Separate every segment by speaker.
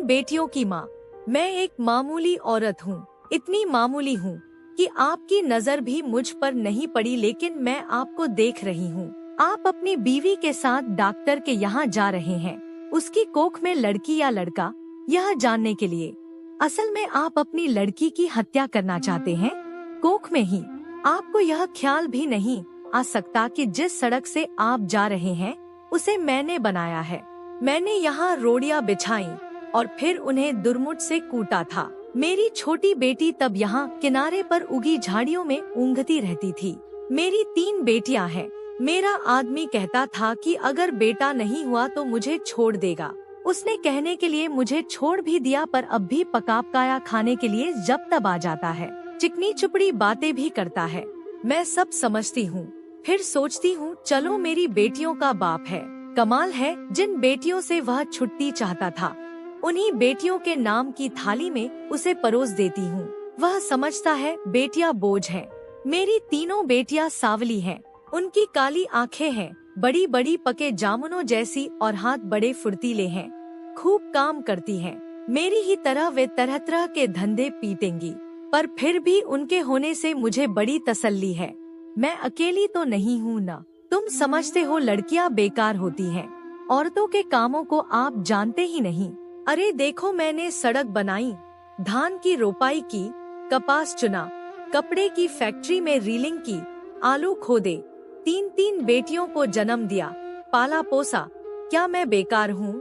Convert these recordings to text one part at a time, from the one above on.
Speaker 1: बेटियों की माँ। मैं एक मामूली औरत हूँ, इतनी मामूली हूँ कि आपकी नजर भी मुझ पर नहीं पड़ी, लेकिन मैं आपको देख रही हूँ। आप अपनी बीवी के साथ डॉक्टर के यहाँ जा रहे हैं, उसकी कोख में लड़की या लड़का, यह जानने के लिए। असल में आप अपनी लड़की की हत्या करना चाहते हैं, कोख में ही। आपको यह ख्याल भी नहीं आ सकता कि जिस सड़क से आप जा रहे हैं उसे मैंने बनाया है। मैंने यहाँ रोड़ियाँ बिछाई और फिर उन्हें दुर्मुट से कूटा था। मेरी छोटी बेटी तब यहाँ किनारे पर उगी झाड़ियों में ऊँघती रहती थी। मेरी 3 बेटियां हैं। मेरा आदमी कहता था कि अगर बेटा नहीं हुआ तो मुझे छोड़ देगा। उसने कहने के लिए मुझे छोड़ भी दिया, पर अब भी पका पकाया खाने के लिए जब तब आ जाता है। चिकनी चुपड़ी बातें भी करता है। मैं सब समझती हूँ, फिर सोचती हूँ चलो मेरी बेटियों का बाप है। कमाल है, जिन बेटियों से वह छुट्टी चाहता था उन्हीं बेटियों के नाम की थाली में उसे परोस देती हूँ। वह समझता है बेटियां बोझ हैं। मेरी तीनों बेटियां सावली हैं। उनकी काली आंखें हैं, बड़ी बड़ी पके जामुनों जैसी, और हाथ बड़े फुर्तीले हैं। खूब काम करती हैं। मेरी ही तरह वे तरह तरह के धंधे पीटेंगी, पर फिर भी उनके होने से मुझे बड़ी तसल्ली है। मैं अकेली तो नहीं हूँ ना। तुम समझते हो लड़कियाँ बेकार होती हैं, औरतों के कामों को आप जानते ही नहीं। अरे देखो, मैंने सड़क बनाई, धान की रोपाई की, कपास चुना, कपड़े की फैक्ट्री में रीलिंग की, आलू खोदे, 3 बेटियों को जन्म दिया, पाला पोसा। क्या मैं बेकार हूँ?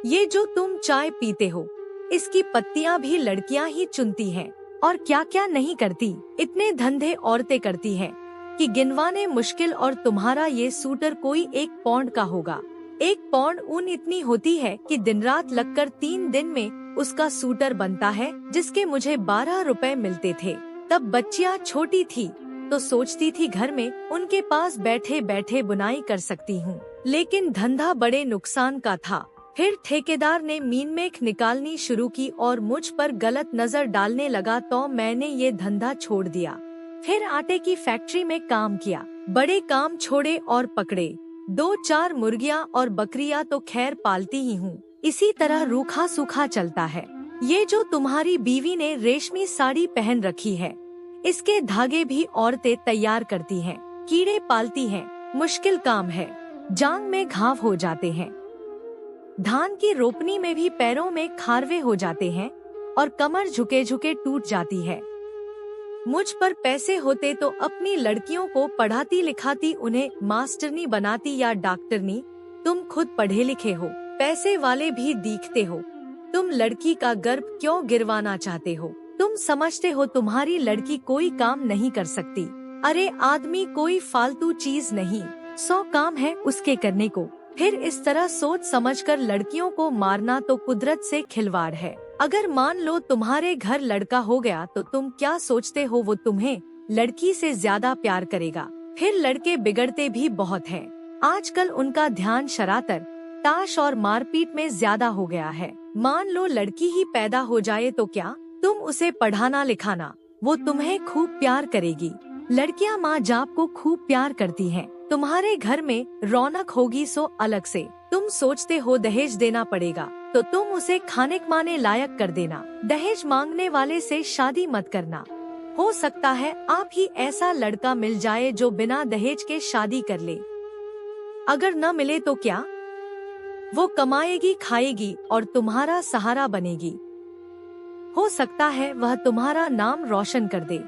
Speaker 1: ये जो तुम चाय पीते हो, इसकी पत्तियां भी लड़कियां ही चुनती हैं, और क्या क्या नहीं करती। इतने धंधे औरतें करती हैं कि गिनवाने मुश्किल। और तुम्हारा ये सूटर कोई 1 पौंड का होगा। 1 पौंड ऊन इतनी होती है कि दिन रात लगकर 3 दिन में उसका सूटर बनता है, जिसके मुझे 12 रुपए मिलते थे। तब बच्चियां छोटी थी तो सोचती थी घर में उनके पास बैठे बैठे बुनाई कर सकती हूँ, लेकिन धंधा बड़े नुकसान का था। फिर ठेकेदार ने मीनमेख निकालनी शुरू की और मुझ पर गलत नजर डालने लगा, तो मैंने ये धंधा छोड़ दिया। फिर आटे की फैक्ट्री में काम किया, बड़े काम छोड़े और पकड़े। 2-4 मुर्गियां और बकरियां तो खैर पालती ही हूँ। इसी तरह रूखा सूखा चलता है। ये जो तुम्हारी बीवी ने रेशमी साड़ी पहन रखी है, इसके धागे भी औरतें तैयार करती हैं, कीड़े पालती हैं। मुश्किल काम है, जांग में घाव हो जाते हैं। धान की रोपनी में भी पैरों में खारवे हो जाते हैं और कमर झुके झुके टूट जाती है। मुझ पर पैसे होते तो अपनी लड़कियों को पढ़ाती लिखाती, उन्हें मास्टरनी बनाती या डॉक्टरनी। तुम खुद पढ़े लिखे हो, पैसे वाले भी दिखते हो। तुम लड़की का गर्भ क्यों गिरवाना चाहते हो? तुम समझते हो तुम्हारी लड़की कोई काम नहीं कर सकती। अरे आदमी कोई फालतू चीज नहीं, 100 काम है उसके करने को। फिर इस तरह सोच समझकर लड़कियों को मारना तो कुदरत से खिलवाड़ है। अगर मान लो तुम्हारे घर लड़का हो गया तो तुम क्या सोचते हो वो तुम्हें लड़की से ज्यादा प्यार करेगा? फिर लड़के बिगड़ते भी बहुत हैं। आजकल उनका ध्यान शरारत, ताश और मारपीट में ज्यादा हो गया है। मान लो लड़की ही पैदा हो जाए तो क्या? तुम उसे पढ़ाना लिखाना, वो तुम्हें खूब प्यार करेगी। लड़कियां माँ बाप को खूब प्यार करती हैं। तुम्हारे घर में रौनक होगी सो अलग से। तुम सोचते हो दहेज देना पड़ेगा तो तुम उसे खाने कमाने लायक कर देना। दहेज मांगने वाले से शादी मत करना। हो सकता है आप ही ऐसा लड़का मिल जाए जो बिना दहेज के शादी कर ले। अगर न मिले तो क्या? वो कमाएगी खाएगी और तुम्हारा सहारा बनेगी। हो सकता है वह तुम्हारा नाम रोशन कर दे।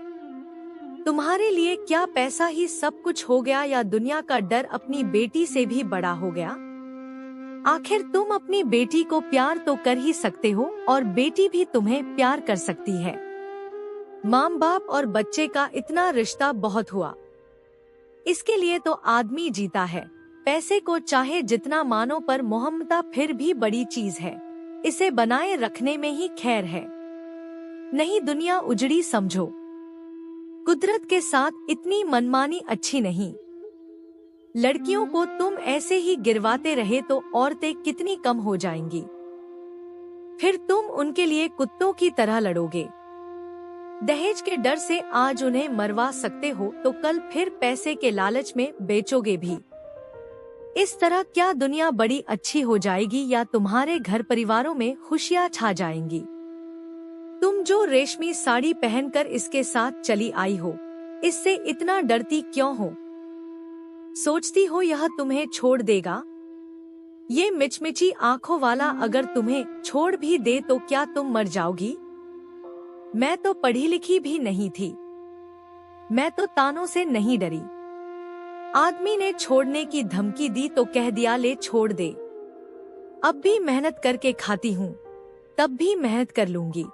Speaker 1: तुम्हारे लिए क्या पैसा ही सब कुछ हो गया, या दुनिया का डर अपनी बेटी से भी बड़ा हो गया? आखिर तुम अपनी बेटी को प्यार तो कर ही सकते हो और बेटी भी तुम्हें प्यार कर सकती है। माँ बाप और बच्चे का इतना रिश्ता बहुत हुआ। इसके लिए तो आदमी जीता है। पैसे को चाहे जितना मानो, पर मोहम्मता फिर भी बड़ी चीज है। इसे बनाए रखने में ही खैर है। नहीं दुनिया उजड़ी समझो। कुदरत के साथ इतनी मनमानी अच्छी नहीं। लड़कियों को तुम ऐसे ही गिरवाते रहे तो औरतें कितनी कम हो जाएंगी। फिर तुम उनके लिए कुत्तों की तरह लड़ोगे। दहेज के डर से आज उन्हें मरवा सकते हो तो कल फिर पैसे के लालच में बेचोगे भी। इस तरह क्या दुनिया बड़ी अच्छी हो जाएगी या तुम्हारे घर परिवारों में खुशियां छा जाएंगी। तुम जो रेशमी साड़ी पहनकर इसके साथ चली आई हो, इससे इतना डरती क्यों हो? सोचती हो यह तुम्हें छोड़ देगा? ये मिचमिची आंखों वाला अगर तुम्हें छोड़ भी दे तो क्या तुम मर जाओगी? मैं तो पढ़ी लिखी भी नहीं थी, मैं तो तानों से नहीं डरी। आदमी ने छोड़ने की धमकी दी तो कह दिया ले छोड़ दे। अब भी मेहनत करके खाती हूँ, तब भी मेहनत कर लूंगी।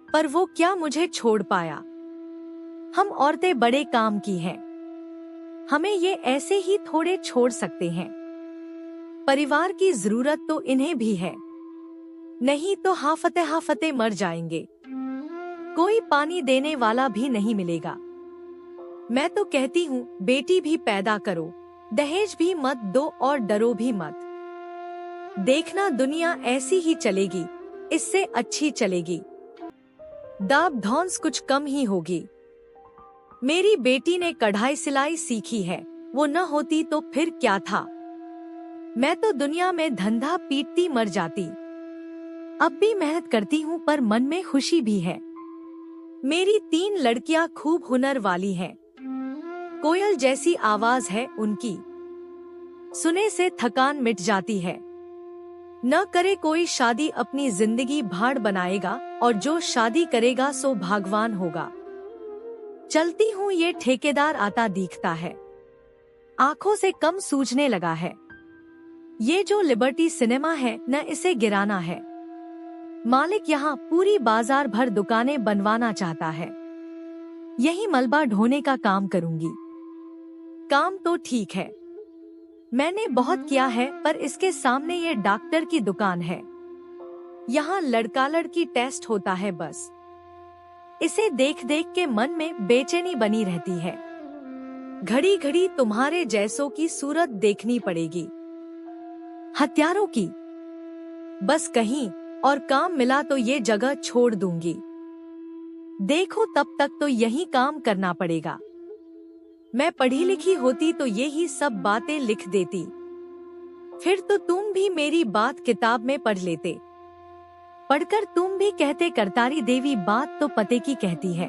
Speaker 1: पर वो क्या मुझे छोड़ पाया? हम औरतें बड़े काम की हैं, हमें ये ऐसे ही थोड़े छोड़ सकते हैं। परिवार की जरूरत तो इन्हें भी है, नहीं तो हाफते मर जाएंगे। कोई पानी देने वाला भी नहीं मिलेगा। मैं तो कहती हूँ बेटी भी पैदा करो, दहेज भी मत दो और डरो भी मत। देखना दुनिया ऐसी ही चलेगी, इससे अच्छी चलेगी। दाब धौंस कुछ कम ही होगी। मेरी बेटी ने कढ़ाई सिलाई सीखी है, वो न होती तो फिर क्या था? मैं तो दुनिया में धंधा पीटती मर जाती। अब भी मेहनत करती हूँ पर मन में खुशी भी है। मेरी 3 लड़कियाँ खूब हुनर वाली हैं। कोयल जैसी आवाज है उनकी, सुने से थकान मिट जाती है। न करे कोई शादी अपनी जिंदगी भाड़ बनाएगा, और जो शादी करेगा सो भगवान होगा। चलती हूँ ये ठेकेदार आता दिखता है, आंखों से कम सूझने लगा है। ये जो लिबर्टी सिनेमा है न इसे गिराना है। मालिक यहाँ पूरी बाजार भर दुकानें बनवाना चाहता है। यही मलबा ढोने का काम करूंगी। काम तो ठीक है, मैंने बहुत किया है, पर इसके सामने ये डॉक्टर की दुकान है। यहाँ लड़का लड़की टेस्ट होता है बस। इसे देख देख के मन में बेचैनी बनी रहती है। घड़ी घड़ी तुम्हारे जैसों की सूरत देखनी पड़ेगी, हत्यारों की। बस कहीं और काम मिला तो ये जगह छोड़ दूंगी। देखो तब तक तो यही काम करना पड़ेगा। मैं पढ़ी लिखी होती तो यही सब बातें लिख देती, फिर तो तुम भी मेरी बात किताब में पढ़ लेते। पढ़कर तुम भी कहते करतारी देवी बात तो पते की कहती है।